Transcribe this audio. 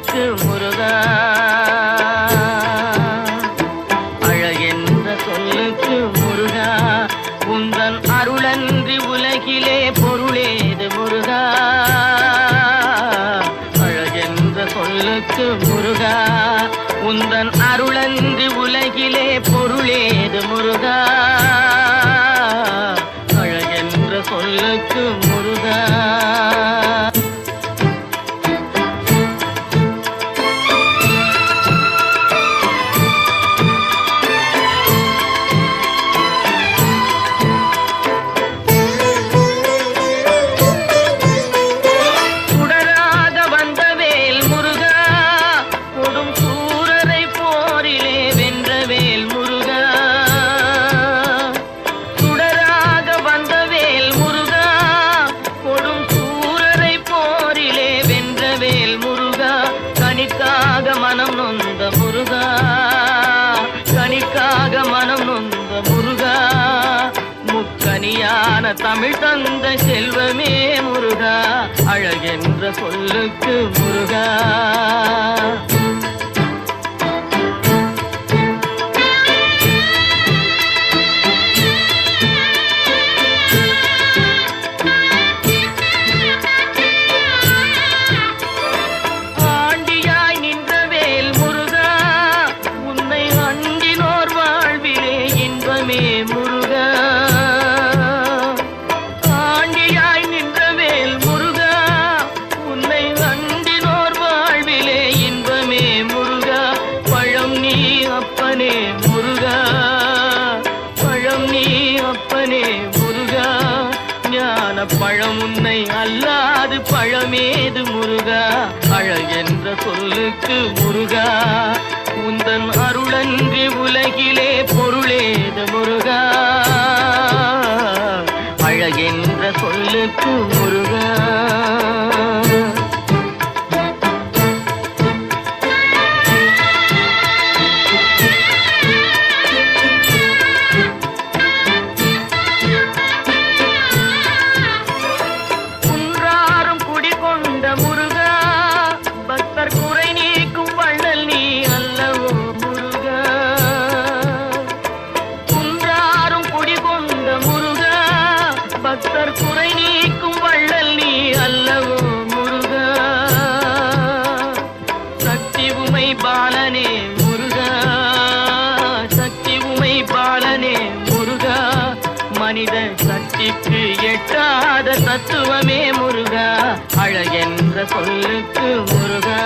சொல்லுக்கு முருகா, அழகென்ற சொல்லுக்கு முருகா, உந்தன் அருளன்றி உலகிலே பொருளேது முருகா, அழகென்ற சொல்லுக்கு முருகா, உந்தன் அருளன்றி உலகிலே பொருளேது முருகா, அழகென்ற சொல்லுக்கு முருகா. கனிக்காக மனம் நொந்த முருகா, கனிக்காக மனம் நொந்த முருகா, முக்கனியான தமிழ் தந்த செல்வமே முருகா, அழகென்ற சொல்லுக்கு முருகா. முருகா, ஆண்டியாய் நின்றவேல் முருகா, உன்னை அண்டினோர் வாழ்விலே இன்பமே முருகா, பழம் நீ அப்பனே முருகா, பழம் நீ அப்பனே முருகா, ஞான பழம் உன்னை அல்லாது பழமேது முருகா, அழகென்ற சொல்லுக்கு முருகா, உந்தன் அருளன்றி உலகிலே பொருளேது முருகா, அழகென்ற சொல்லுக்கு முருகா. குன்றாரும் குடிகொண்ட முருகா, பக்தர் குறை நீக்கும் வள்ளல் நீ அல்லவோ முருகா, குன்றாரும் குடிகொண்ட முருகா, பக்தர் குறை நீக்கும் வள்ளல் நீ அல்லவோ முருகா, சக்தி உமை பாலனே முருகா, சக்தி உமை பாலனே முருகா, மனித சக்திக்கு எட்டாத தத்துவமே முருகா, அழகென்ற சொல்லுக்கு முருகா.